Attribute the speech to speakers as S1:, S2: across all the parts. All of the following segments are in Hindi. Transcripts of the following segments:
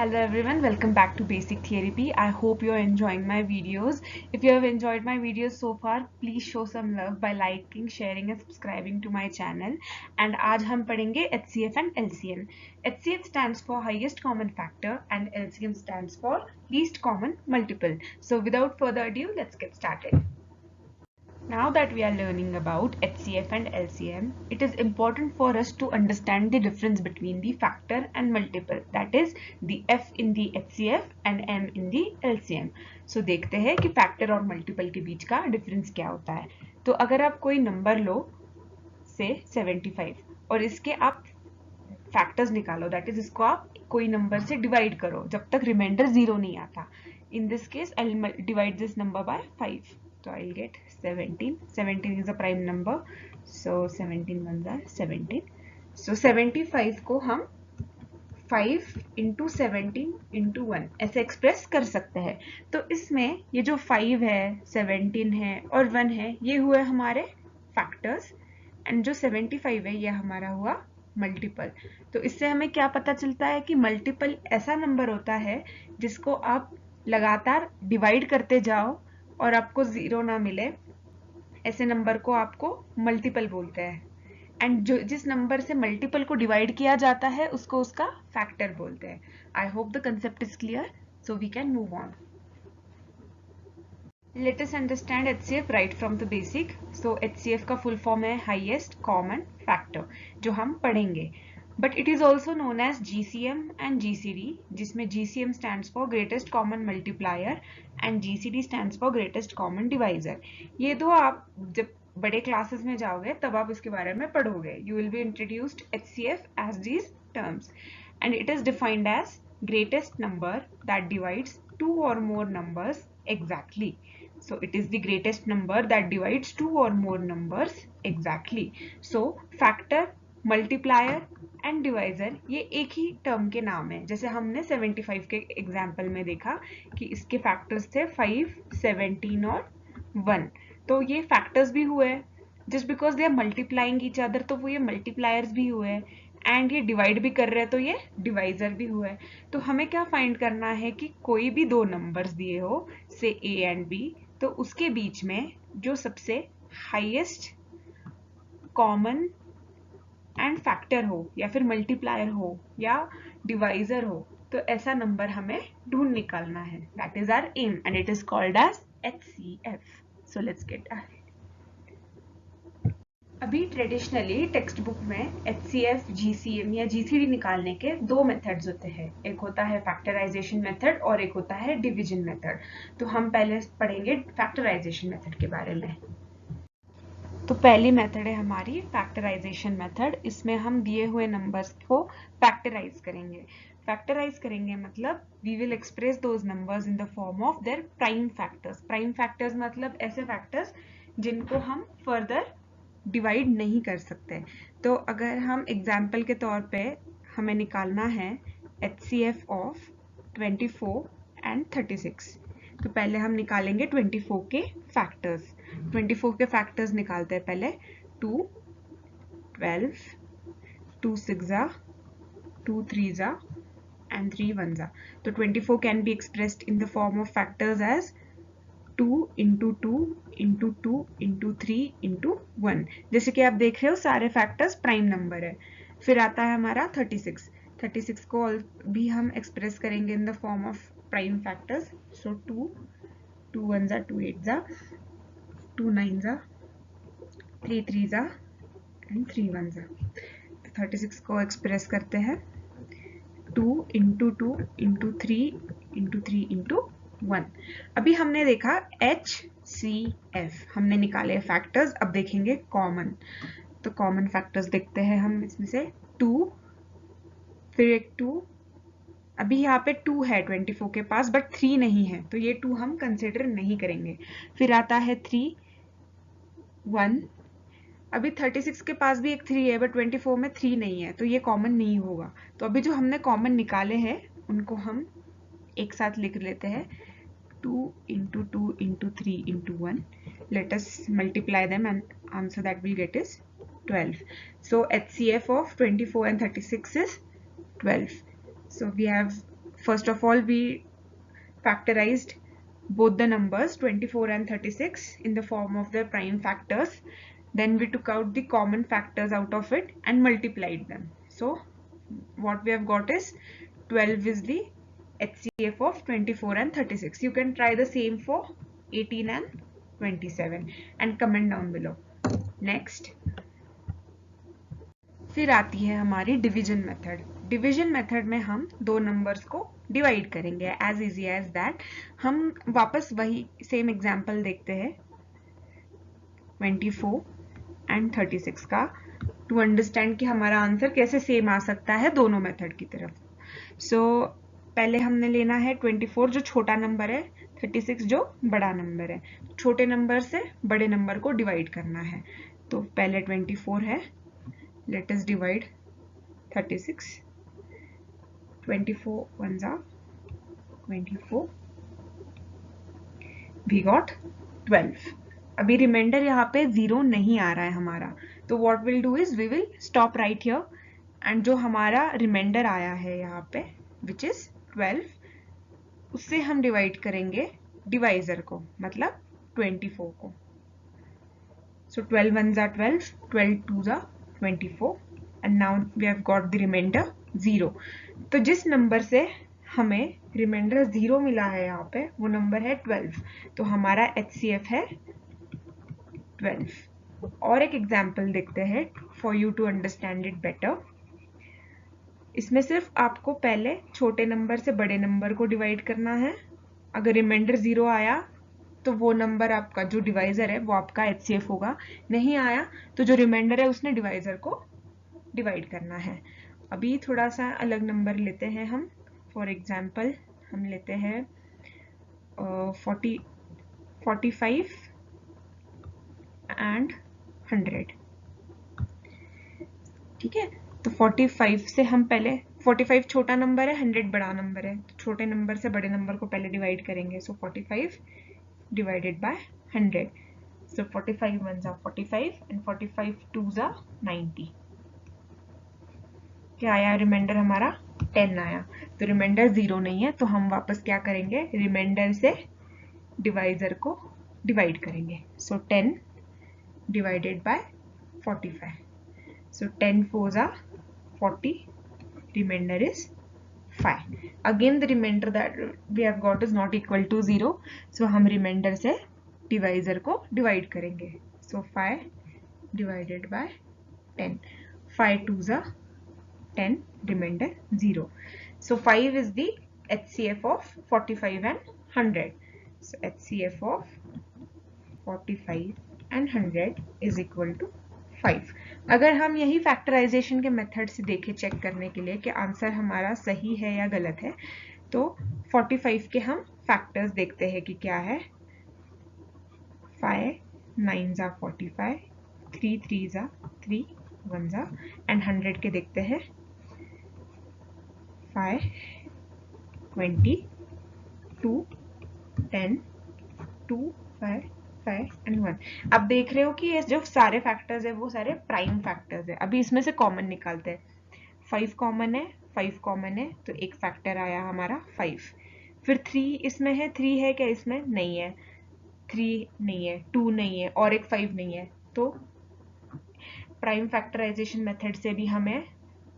S1: Hello everyone, welcome back to Basic Therapy. I hope you're enjoying my videos. If you have enjoyed my videos so far, please show some love by liking, sharing and subscribing to my channel. And आज हम पढ़ेंगे HCF and LCM. HCF stands for highest common factor and LCM stands for least common multiple. So without further ado, let's get started. Now that we are learning about HCF and LCM, it is important for us to understand the difference between the factor and multiple, that is the F in the HCF and M in the LCM. So देखते हैं कि factor और multiple के बीच का difference क्या होता है. तो अगर आप कोई number लो, से 75 और इसके आप factors निकालो, that is इसको आप कोई number से divide करो जब तक remainder 0 नहीं आता. In this case, I'll divide this number by 5. So I'll get 17. 17 is a prime number. So 17 ones are 17. So 75 को हम 5 into 17 into 1 ऐसे एक्सप्रेस कर सकते हैं. तो इसमें ये जो 5 है, 17 है और 1 है, ये हुए हमारे फैक्टर्स एंड जो 75 है ये हमारा हुआ मल्टीपल. तो इससे हमें क्या पता चलता है कि मल्टीपल ऐसा नंबर होता है जिसको आप लगातार डिवाइड करते जाओ और आपको 0 ना मिले. ऐसे नंबर को आपको मल्टीपल बोलते हैं. एंड जो जिस नंबर से मल्टीपल को डिवाइड किया जाता है उसको उसका फैक्टर बोलते हैं. I hope the concept is clear, so we can move on. Let us understand HCF right from the basic. So HCF का full form है highest common factor, जो हम पढ़ेंगे. But it is also known as GCM and GCD, जिसमें GCM stands for greatest common multiplier and GCD stands for greatest common divisor. ये दो आप जब बड़े क्लासेस में जाओगे तब आप इसके बारे में पढ़ोगे. You will be introduced HCF as these terms, and it is defined as greatest number that divides two or more numbers exactly. So it is the greatest number that divides two or more numbers exactly. So factor, multiplier and divisor ये एक ही टर्म के नाम है. जैसे हमने 75 के एग्जाम्पल में देखा कि इसके फैक्टर्स थे 5, 17 और 1. तो ये फैक्टर्स भी हुए just because they are multiplying each other, तो वो ये मल्टीप्लायर्स भी हुए एंड ये डिवाइड भी कर रहे हैं तो ये डिवाइजर भी हुआ है. तो हमें क्या फाइंड करना है कि कोई भी दो नंबर्स दिए हो से ए एंड बी, तो उसके बीच में जो सबसे हाईएस्ट कॉमन एंड फैक्टर हो या फिर मल्टीप्लायर हो या डिवाइजर हो, तो ऐसा नंबर हमें ढूंढ निकालना है. That is our aim and it is called as HCF. So let's get ahead. अभी ट्रेडिशनली टेक्स्ट बुक में HCF, GCM या GCD निकालने के दो मेथड्स होते हैं. एक होता है फैक्टराइजेशन मेथड और एक होता है डिवीजन मेथड. तो हम पहले पढ़ेंगे फैक्टराइजेशन मेथड के बारे में. तो पहली मेथड है हमारी फैक्टराइजेशन मेथड. इसमें हम दिए हुए नंबर्स को फैक्टराइज करेंगे. फैक्टराइज करेंगे मतलब we will express those numbers in the form of their prime factors. Prime factors मतलब ऐसे फैक्टर्स जिनको हम फर्दर डिवाइड नहीं कर सकते. तो अगर हम एग्जाम्पल के तौर पे हमें निकालना है HCF ऑफ 24 एंड 36, तो पहले हम निकालेंगे 24 के फैक्टर्स. 24 के फैक्टर्स निकालते हैं पहले. 2, 12, 2 6 2 3 and 3 1. तो 24 can be expressed in the form of factors as 2 into 2 into 2 into 3 into 1. जैसे कि आप देख रहे हो सारे फैक्टर्स प्राइम नंबर है. फिर आता है हमारा 36. 36 को भी हम एक्सप्रेस करेंगे इन the form of prime factors. So 2 2 1 2 8 2 9 3 3 and 3 1. 36 को एक्सप्रेस करते हैं 2 into 2 into 3 into 3 into 1. अभी हमने देखा HCF, हमने निकाले फैक्टर्स. अब देखेंगे कॉमन. तो कॉमन फैक्टर्स देखते हैं हम इसमें से 2, फिर एक 2. अभी यहाँ पे 2 है 24 के पास बट 3 नहीं है, तो ये 2 हम कंसिडर नहीं करेंगे. फिर आता है 3, 1. अभी 36 के पास भी एक 3 है बट 24 में 3 नहीं है, तो ये कॉमन नहीं होगा. तो अभी जो हमने कॉमन निकाले हैं उनको हम एक साथ लिख लेते हैं. 2 into 2 into 3 into 1. Let us multiply them and answer that we'll get is 12. So HCF of 24 and 36 is 12. So we have First of all, we factorized both the numbers 24 and 36 in the form of their prime factors. Then we took out the common factors out of it and multiplied them. So what we have got is 12 is the HCF of 24 and 36. You can try the same for 18 and 27 and comment down below. Next, फिर आती है हमारी डिवीजन मेथड. डिवीजन मेथड में हम दो नंबर्स को डिवाइड करेंगे. As easy as that. हम वापस वही सेम एग्जांपल देखते हैं 24 एंड 36 का, टू अंडरस्टैंड कि हमारा आंसर कैसे सेम आ सकता है दोनों मेथड की तरफ. सो पहले हमने लेना है 24 जो छोटा नंबर है, 36 जो बड़ा नंबर है. छोटे नंबर से बड़े नंबर को डिवाइड करना है. तो पहले 24 है, let us divide 36. 24 ones are 24. We got 12. अभी रिमाइंडर यहाँ पे 0 नहीं आ रहा है हमारा, तो what we'll do is we will stop right here and जो हमारा रिमाइंडर आया है यहाँ पे which is 12, उससे हम डिवाइड करेंगे डिवाइजर को, मतलब 24 को. So 12 ones are 12, 12 twos are 24 and now we have got the remainder 0. तो जिस नंबर से हमें रिमाइंडर 0 मिला है यहाँ पे वो नंबर है 12. तो हमारा HCF है 12. और एक एग्जाम्पल देखते हैं for you to understand it better. इसमें सिर्फ आपको पहले छोटे नंबर से बड़े नंबर को डिवाइड करना है. अगर रिमाइंडर 0 आया तो वो नंबर आपका जो डिवाइजर है वो आपका HCF होगा. नहीं आया तो जो रिमाइंडर है उसने डिवाइजर को डिवाइड करना है. अभी थोड़ा सा अलग नंबर लेते हैं हम. फॉर एग्जाम्पल हम लेते हैं 45 एंड 100. ठीक है, तो 45 से हम पहले, 45 छोटा नंबर है, 100 बड़ा नंबर है, तो छोटे नंबर से बड़े नंबर को पहले डिवाइड करेंगे. सो 45 divided by 100. So 45 ones are 45 and 45 twos are 90. क्या आया रिमाइंडर हमारा 10 आया. तो रिमाइंडर 0 नहीं है, तो हम वापस क्या करेंगे, रिमाइंडर से डिवाइजर को डिवाइड करेंगे. सो 10 divided by 45. So 10 fours are 40. Remainder is 5. Again the remainder that we have got is not equal to 0. So हम remainder से divisor को divide करेंगे. So 5 divided by 10. 5 twos are 10. Remainder 0. So 5 is the HCF of 45 and 100. So HCF of 45 and 100 is equal to 5. अगर हम यही फैक्टराइजेशन के मेथड से देखें चेक करने के लिए कि आंसर हमारा सही है या गलत है, तो 45 के हम फैक्टर्स देखते हैं कि क्या है. 5 9s are 45, 3 3s are 3, 1s are, and 100 के देखते हैं 5 20 2 10 2 5 5 and 1. अब देख रहे हो कि ये जो सारे फैक्टर्स है वो सारे प्राइम फैक्टर्स है. अभी इसमें से कॉमन निकालते हैं. 5 कॉमन है, 5 कॉमन है, तो एक फैक्टर आया हमारा 5. फिर 3 इसमें है, 3 है क्या इसमें, नहीं है, 3 नहीं है, 2 नहीं है और एक 5 नहीं है. तो प्राइम फैक्टराइजेशन मेथड से भी हमें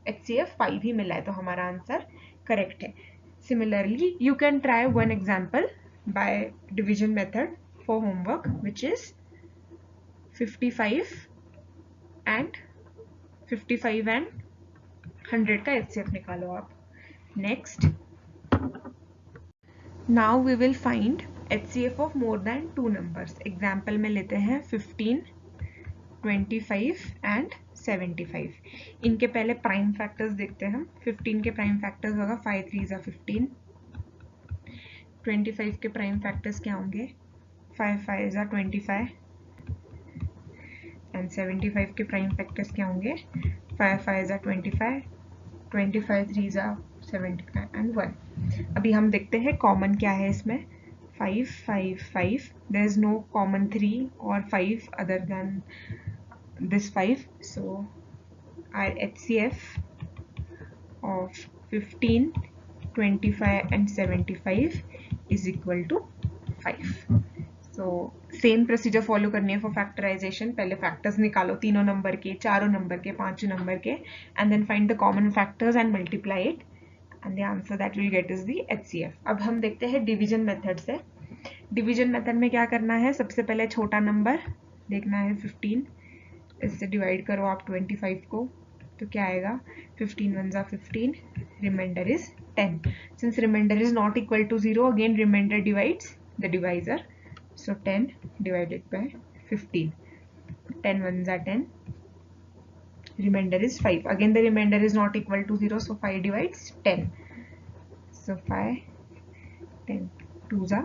S1: HCF 5 ही मिला है, तो हमारा आंसर करेक्ट है. Similarly you can try one example by division method for homework, which is 55 and 100 का HCF निकालो आप. Next, now we will find HCF of more than 2 numbers. Example में लेते हैं 15, 25 and 75. इनके पहले प्राइम फैक्टर्स देखते हैं हम. 15 के प्राइम फैक्टर्स होगा 5 3s are 15. 25 के प्राइम फैक्टर्स क्या होंगे, 5 5s are 25. एंड 75 के प्राइम फैक्टर्स क्या होंगे, 5 5s are 25, 25 3s are 75 and 1. अभी हम देखते हैं कॉमन क्या है इसमें. 5 5 5, there is no common 3 or 5 other than this 5. So our HCF of 15, 25 and 75 is equal to 5. So same procedure follow करनी है फॉर फैक्टराइजेशन. पहले फैक्टर्स निकालो, तीनों नंबर के, चारों नंबर के, पांचों नंबर के, and then find the common factors and multiply it, and the answer that will get is the HCF. अब हम देखते हैं डिवीजन मेथड से. डिवीजन मेथड में क्या करना है, सबसे पहले छोटा नंबर देखना है 15, इससे डिवाइड करो आप 25 को, तो क्या आएगा, 15 1 15, remainder is 10. Since remainder is not equal to 0, again remainder divides the divisor, so 10 divided by 15, 10 1s are 10, remainder is 5. Again the remainder is not equal to 0, so 5 divides 10, so 5 10 2s are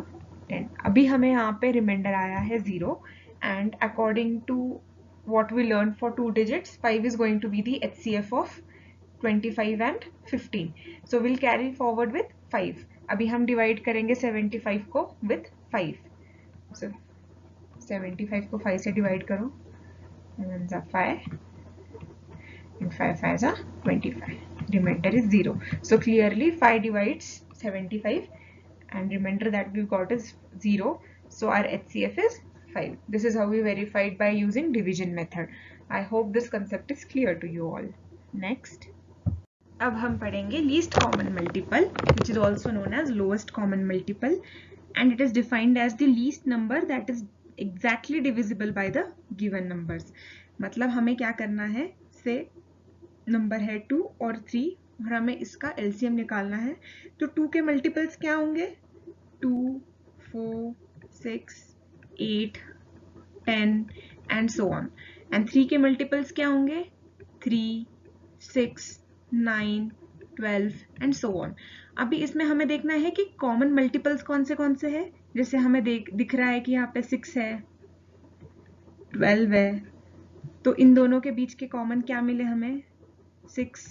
S1: 10. अभी हमें यहाँ पे रिमाइंडर आया है 0, and according to what we learned for 2 digits, 5 is going to be the HCF of 25 and 15. So we'll carry forward with 5. अभी हम डिवाइड करेंगे 75 को with 5. So 75 को 5 से डिवाइड करो, 1s are 5 and 5 5s are 25. Remainder is 0. So clearly 5 divides 75 and remainder that we got is 0. So our HCF is 5. This is how we verified by using division method. I hope this concept is clear to you all. Next. अब हम पढ़ेंगे least common multiple, which is also known as lowest common multiple, and it is defined as the least number that is exactly divisible by the given numbers. मतलब हमें क्या करना है, से नंबर है 2 और 3 और हमें इसका LCM निकालना है, तो 2 के मल्टीपल्स क्या होंगे, 2 4 6 8 10 एंड सो ऑन, एंड 3 के मल्टीपल्स क्या होंगे, 3 6 9 12 एंड सो ऑन. अभी इसमें हमें देखना है कि कॉमन मल्टीपल्स कौन से है. जैसे हमें दिख रहा है कि यहाँ पे 6 है, 12 है, तो इन दोनों के बीच के कॉमन क्या मिले हमें, 6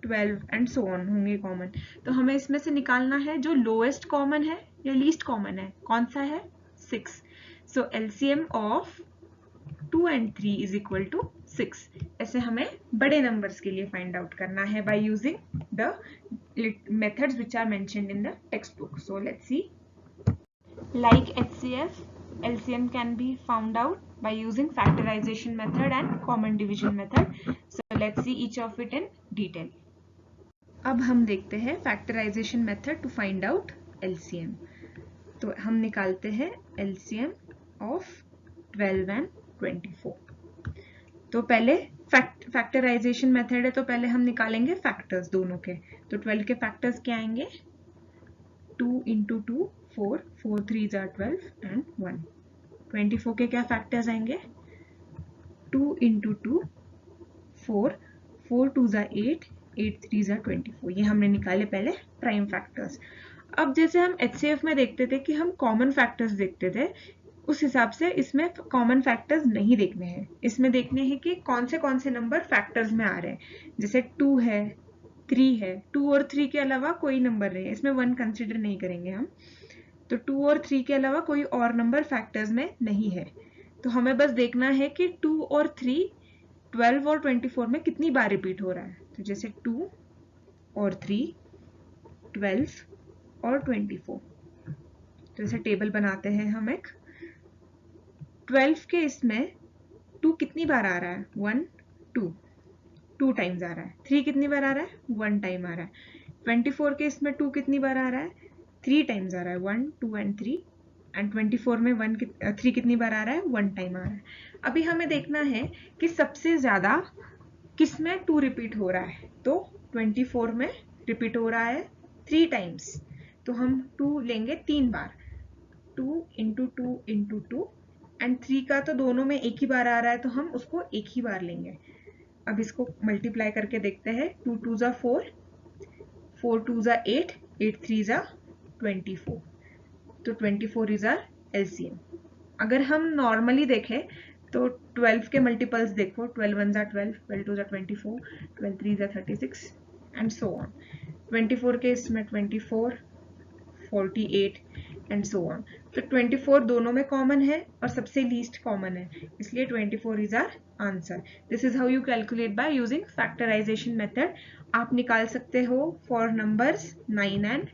S1: 12 एंड सो ऑन होंगे कॉमन. तो हमें इसमें से निकालना है जो लोएस्ट कॉमन है या लीस्ट कॉमन है, कौन सा है, 6. सो LCM of 2 and 3 is equal to 6. ऐसे हमें बड़े नंबर्स के लिए फाइंड आउट करना है by using the methods which are mentioned in the textbook. So let's see. Like HCF, LCM can be found out by using factorization method and common division method. So let's see each of it in detail. अब हम देखते हैं factorization method to find out LCM. तो हम निकालते हैं LCM of 12 and 24. तो पहले फैक्टराइजेशन मेथड है, तो पहले हम निकालेंगे फैक्टर्स दोनों के. तो 12 के फैक्टर्स क्या आएंगे, 2 into 2 4, 4 3s are 12 and 1. 24 के क्या फैक्टर्स आएंगे, 2 into 2 4, 4 2s are 8, 8 3s are 24. ये हमने निकाले पहले प्राइम फैक्टर्स. अब जैसे हम HCF में देखते थे कि हम कॉमन फैक्टर्स देखते थे, उस हिसाब से इसमें कॉमन फैक्टर्स नहीं देखने हैं. इसमें देखने हैं कि कौन से नंबर फैक्टर्स में आ रहे हैं. जैसे 2 है, 3 है, 2 और 3 के अलावा कोई नंबर नहीं है, इसमें 1 कंसिडर नहीं करेंगे हम. तो 2 और 3 के अलावा कोई और नंबर फैक्टर्स में नहीं है. तो हमें बस देखना है कि 2 और 3 12 और 24 में कितनी बार रिपीट हो रहा है. तो जैसे 2 और 3 12 और 24, तो जैसे टेबल बनाते हैं हम एक. 12 के इसमें 2 कितनी बार आ रहा है, 1 2 टाइम्स आ रहा है. 3 कितनी बार आ रहा है, 1 टाइम आ रहा है. 24 के इसमें 2 कितनी बार आ रहा है, 3 टाइम्स आ रहा है, 1 2 एंड 3. एंड 24 में 3 कितनी बार आ रहा है, 1 टाइम आ रहा है. अभी हमें देखना है कि सबसे ज्यादा किस में 2 रिपीट हो रहा है. तो 24 में रिपीट हो रहा है 3 टाइम्स, तो हम 2 लेंगे 3 बार, 2 into 2 into 2, एंड 3 का तो दोनों में एक ही बार आ रहा है, तो हम उसको एक ही बार लेंगे. अब इसको मल्टीप्लाई करके देखते हैं. 2 2s are 4, 4 2s are 8, 8 3s are 24. तो 24 is our LCM. अगर हम नॉर्मली देखें तो 12 के मल्टीपल्स देखो, 12 1s are 12, 12 2s are 24, 12 3s are 36 and so on. 24 के इसमें 24, 48, एंड सो ऑन। तो 24 दोनों में कॉमन है और सबसे लीस्ट कॉमन है, इसलिए 24 is our answer. This is how you calculate by using factorisation method. आप निकाल सकते हो for numbers 9 and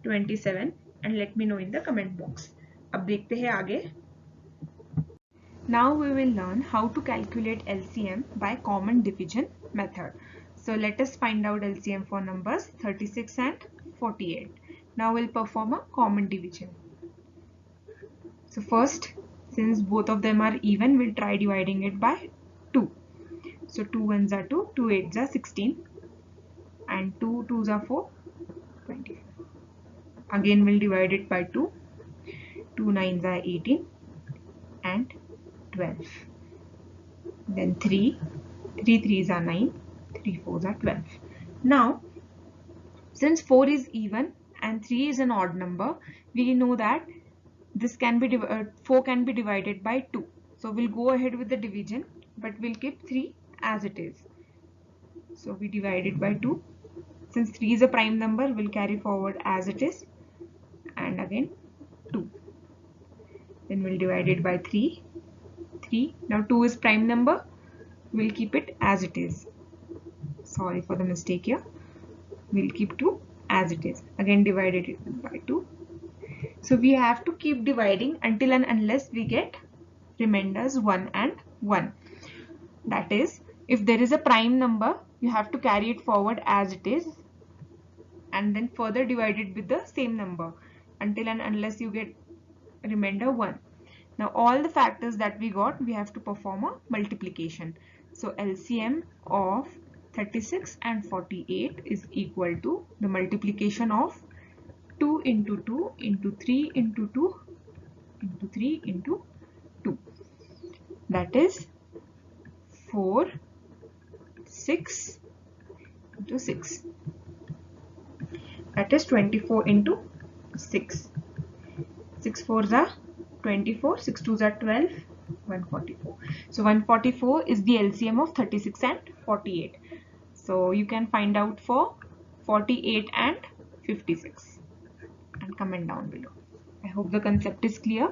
S1: 27 and let me know in the comment box. अब देखते हैं आगे। Now we will learn how to calculate LCM by common division method. So let us find out LCM for numbers 36 and 48. Now we'll perform a common division. So first, since both of them are even, we'll try dividing it by 2. So 2 ones are 2, 2 8s are 16, and 2 2s are 4, 24. Again we'll divide it by 2, 2 9s are 18, and 12. Then 3 3s are 9, 3 4s are 12. Now, since 4 is even and 3 is an odd number, we know that this can be 4 can be divided by 2. So we'll go ahead with the division, but we'll keep 3 as it is. So we divide it by 2. Since 3 is a prime number, we'll carry forward as it is, and again 2. Then we'll divide it by 3. 3. Now 2 is prime number, we'll keep it as it is. Sorry for the mistake here. We'll keep 2 as it is. Again divided it by 2. So we have to keep dividing until and unless we get remainders 1 and 1. That is, if there is a prime number, you have to carry it forward as it is and then further divide it with the same number until and unless you get remainder 1. Now all the factors that we got, we have to perform a multiplication. So LCM of 36 and 48 is equal to the multiplication of 2 into 2 into 3 into 2 into 3 into 2. That is 4 6 into 6. That is 24 into 6. 6 4s are 24, 6 2s are 12, 144. So 144 is the LCM of 36 and 48. So you can find out for 48 and 56 and comment down below. I hope the concept is clear.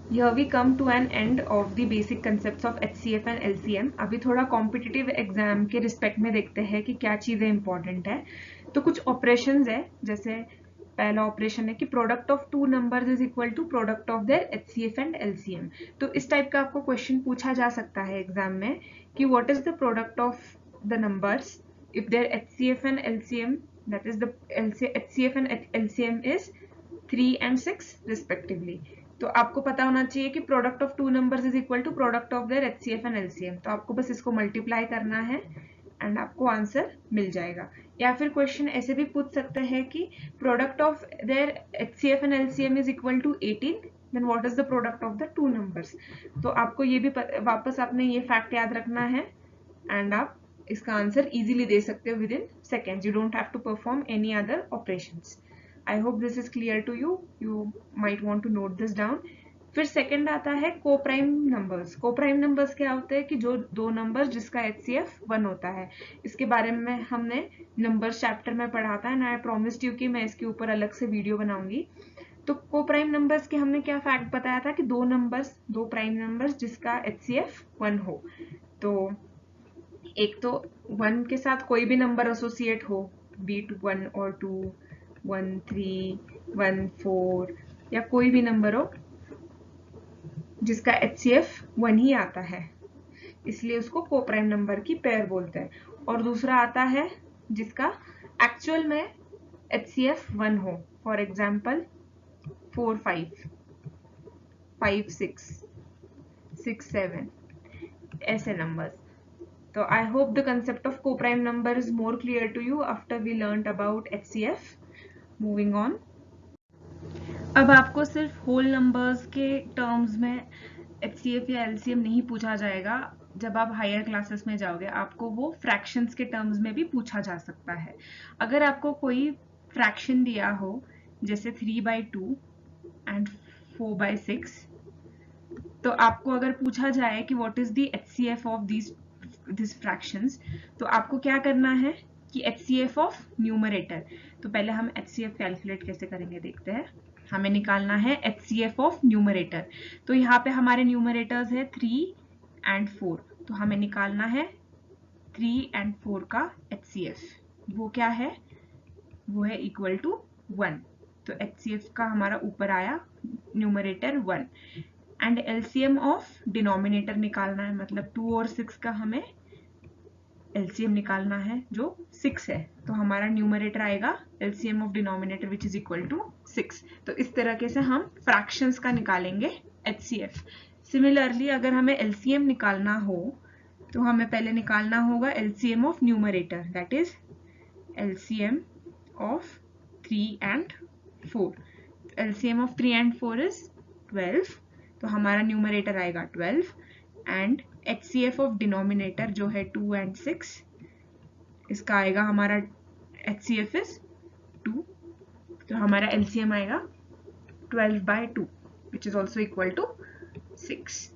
S1: Here we come to an end of the basic concepts of HCF and LCM. अभी थोड़ा कॉम्पिटिटिव एग्जाम के रिस्पेक्ट में देखते हैं कि क्या चीज़ें इंपॉर्टेंट है। तो कुछ ऑपरेशंस है, जैसे पहला ऑपरेशन है कि product of two numbers is equal to product of their HCF and LCM। तो इस टाइप का आपको क्वेश्चन पूछा जा सकता है एग्जाम में कि what is the product of the numbers if their HCF and LCM, that is the HCF and LCM is 3 and 6 respectively. तो आपको पता होना चाहिए कि product of two numbers is equal to product of their HCF and LCM। तो आपको बस इसको मल्टीप्लाई करना है एंड आपको आंसर मिल जाएगा। या फिर क्वेश्चन ऐसे भी पूछ सकते हैं कि product of their HCF and LCM is equal to 18, then what is the product of the two numbers. तो आपको ये भी वापस आपने ये फैक्ट याद रखना है एंड आप इसका आंसर इजीली दे सकते हो विद इन सेकेंड्स। You don't have to perform any other operations. I hope this is clear to you. You might want to note this down. फिर सेकंड आता है कोप्राइम नंबर्स। कोप्राइम नंबर्स क्या होते हैं कि जो दो नंबर्स जिसका HCF 1 होता है। इसके बारे में हमने नंबर्स चैप्टर में पढ़ा था एंड आई प्रॉमिस्ड यू कि मैं इसके ऊपर अलग से वीडियो बनाऊंगी। तो कोप्राइम नंबर्स के हमने क्या फैक्ट बताया था कि दो प्राइम नंबर्स जिसका HCF 1 हो। तो एक तो 1 के साथ कोई भी नंबर एसोसिएट हो, बीट 1 और 2, 1 3 1 4 या कोई भी नंबर हो जिसका HCF 1 ही आता है, इसलिए उसको कोप्राइम नंबर की पेयर बोलते हैं। और दूसरा आता है जिसका एक्चुअल में HCF 1 हो, फॉर एग्जाम्पल 4 5 5 6 6 7 ऐसे numbers. So I hope the concept of coprime number is more clear to you after we learnt about HCF. Moving on. अब आपको सिर्फ होल नंबर्स के टर्म्स में HCF या LCM नहीं पूछा जाएगा। जब आप हायर क्लासेस में जाओगे आपको वो फ्रैक्शंस के टर्म्स में भी पूछा जा सकता है। अगर आपको कोई फ्रैक्शन दिया हो जैसे 3/2 एंड 4/6, तो आपको अगर पूछा जाए कि what is the HCF of this fractions, तो आपको क्या करना है कि HCF ऑफ न्यूमरेटर। तो पहले हम HCF कैलकुलेट कैसे करेंगे देखते हैं। हमें निकालना है HCF ऑफ न्यूमरेटर। तो यहाँ पे हमारे न्यूमरेटर्स है 3 and 4, तो हमें निकालना है 3 and 4 का HCF। वो क्या है, वो है इक्वल टू 1। तो HCF का हमारा ऊपर आया numerator 1 and LCM of denominator निकालना है, मतलब 2 और 6 का हमें LCM निकालना है जो 6 है। तो हमारा न्यूमरेटर आएगा LCM of denominator which is equal to 6। तो इस तरीके से हम फ्रैक्शंस का निकालेंगे HCF। सिमिलरली अगर हमें LCM निकालना हो तो हमें पहले निकालना होगा LCM of numerator, that is LCM of 3 and 4। LCM of 3 and 4 is 12, तो हमारा न्यूमरेटर आएगा 12 एंड HCF ऑफ डिनोमिनेटर जो है 2 and 6, इसका आएगा हमारा HCF इज 2, तो हमारा LCM आएगा 12/2 which is also equal to 6।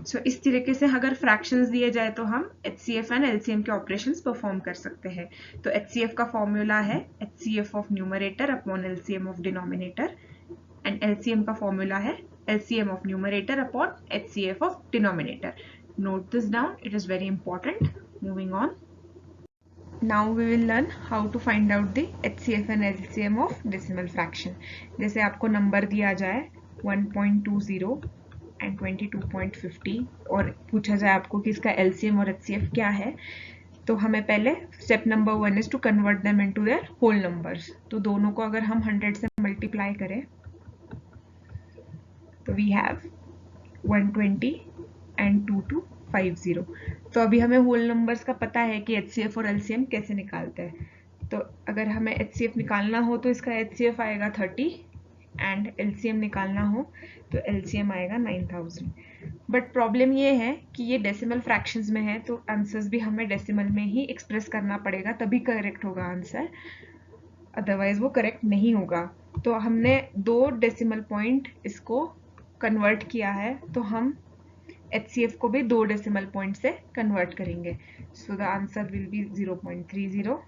S1: So इस तरीके से अगर फ्रैक्शंस दिए जाए तो हम HCF एंड LCM के ऑपरेशंस परफॉर्म कर सकते हैं। तो HCF का फॉर्मूला है HCF of numerator upon LCM of denominator and LCM का फॉर्मूला है LCM of numerator upon HCF of denominator. Note this down, it is very important. Moving on. Now we will learn how to find out the HCF and LCM of decimal fraction. जैसे आपको नंबर दिया जाए 1.20 and 22.50 और पूछा जाए आपको कि इसका LCM और HCF क्या है, तो हमें पहले step number 1 is to convert them into their whole numbers. तो दोनों को अगर हम 100 से मल्टीप्लाई करें तो वी हैव 120 and 2250। तो अभी हमें होल नंबर्स का पता है कि HCF और LCM कैसे निकालते हैं। तो अगर हमें HCF निकालना हो तो इसका HCF आएगा 30 एंड LCM निकालना हो तो LCM आएगा 9000। बट प्रॉब्लम ये है कि ये डेसिमल फ्रैक्शंस में है, तो आंसर्स भी हमें डेसिमल में ही एक्सप्रेस करना पड़ेगा, तभी करेक्ट होगा आंसर, अदरवाइज वो करेक्ट नहीं होगा। तो हमने 2 डेसिमल पॉइंट इसको कन्वर्ट किया है, तो हम HCF को भी 2 डेसिमल पॉइंट से कन्वर्ट करेंगे। So the answer will be 0.30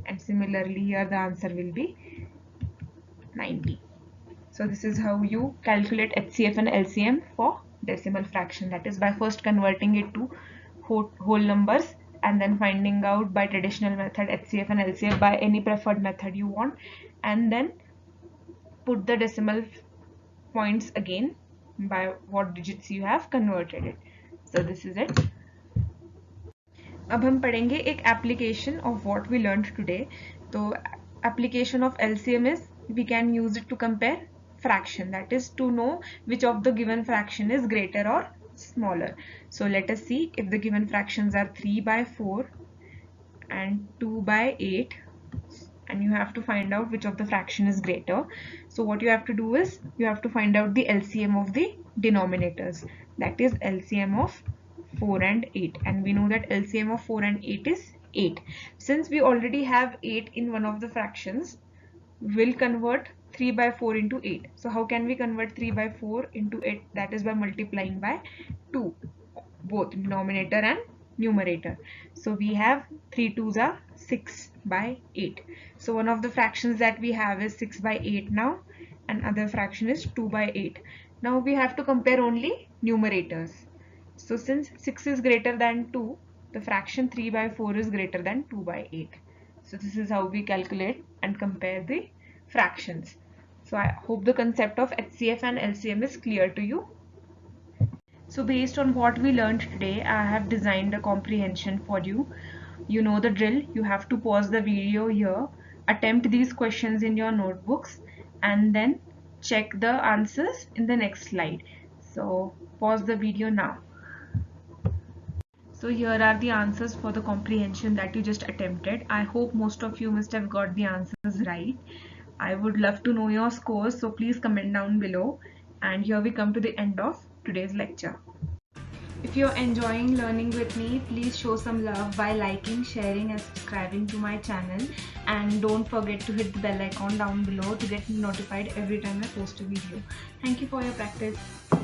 S1: and similarly here the answer will be 90। So this is how you calculate HCF and LCM for decimal fraction, that is by first converting it to whole numbers and then finding out by traditional method HCF and LCM by any preferred method you want, and then put the decimal points again by what digits you have converted it. So this is it. अब हम पढ़ेंगे एक application of what we learned today. तो application of LCM is we can use it to compare fraction, that is to know which of the given fraction is greater or smaller. So let us see if the given fractions are 3/4 and 2/8, and you have to find out which of the fraction is greater. So what you have to do is you have to find out the LCM of the denominators, that is LCM of 4 and 8, and we know that LCM of 4 and 8 is 8. Since we already have 8 in one of the fractions, we'll convert 3/4 into 8. So how can we convert 3/4 into 8? That is by multiplying by 2, both denominator and numerator. So we have 3 2s are 6/8. So one of the fractions that we have is 6/8 now, and other fraction is 2/8. Now we have to compare only numerators. So since 6 is greater than 2, the fraction 3/4 is greater than 2/8. So this is how we calculate and compare the fractions. So I hope the concept of HCF and LCM is clear to you. So based on what we learned today, I have designed a comprehension for you. You know the drill. You have to pause the video here, attempt these questions in your notebooks, and then check the answers in the next slide. So pause the video now. So here are the answers for the comprehension that you just attempted. I hope most of you must have got the answers right. I would love to know your scores, so please comment down below. And here we come to the end of today's lecture. If you're enjoying learning with me, please show some love by liking, sharing and subscribing to my channel. And don't forget to hit the bell icon down below to get notified every time I post a video. Thank you for your practice.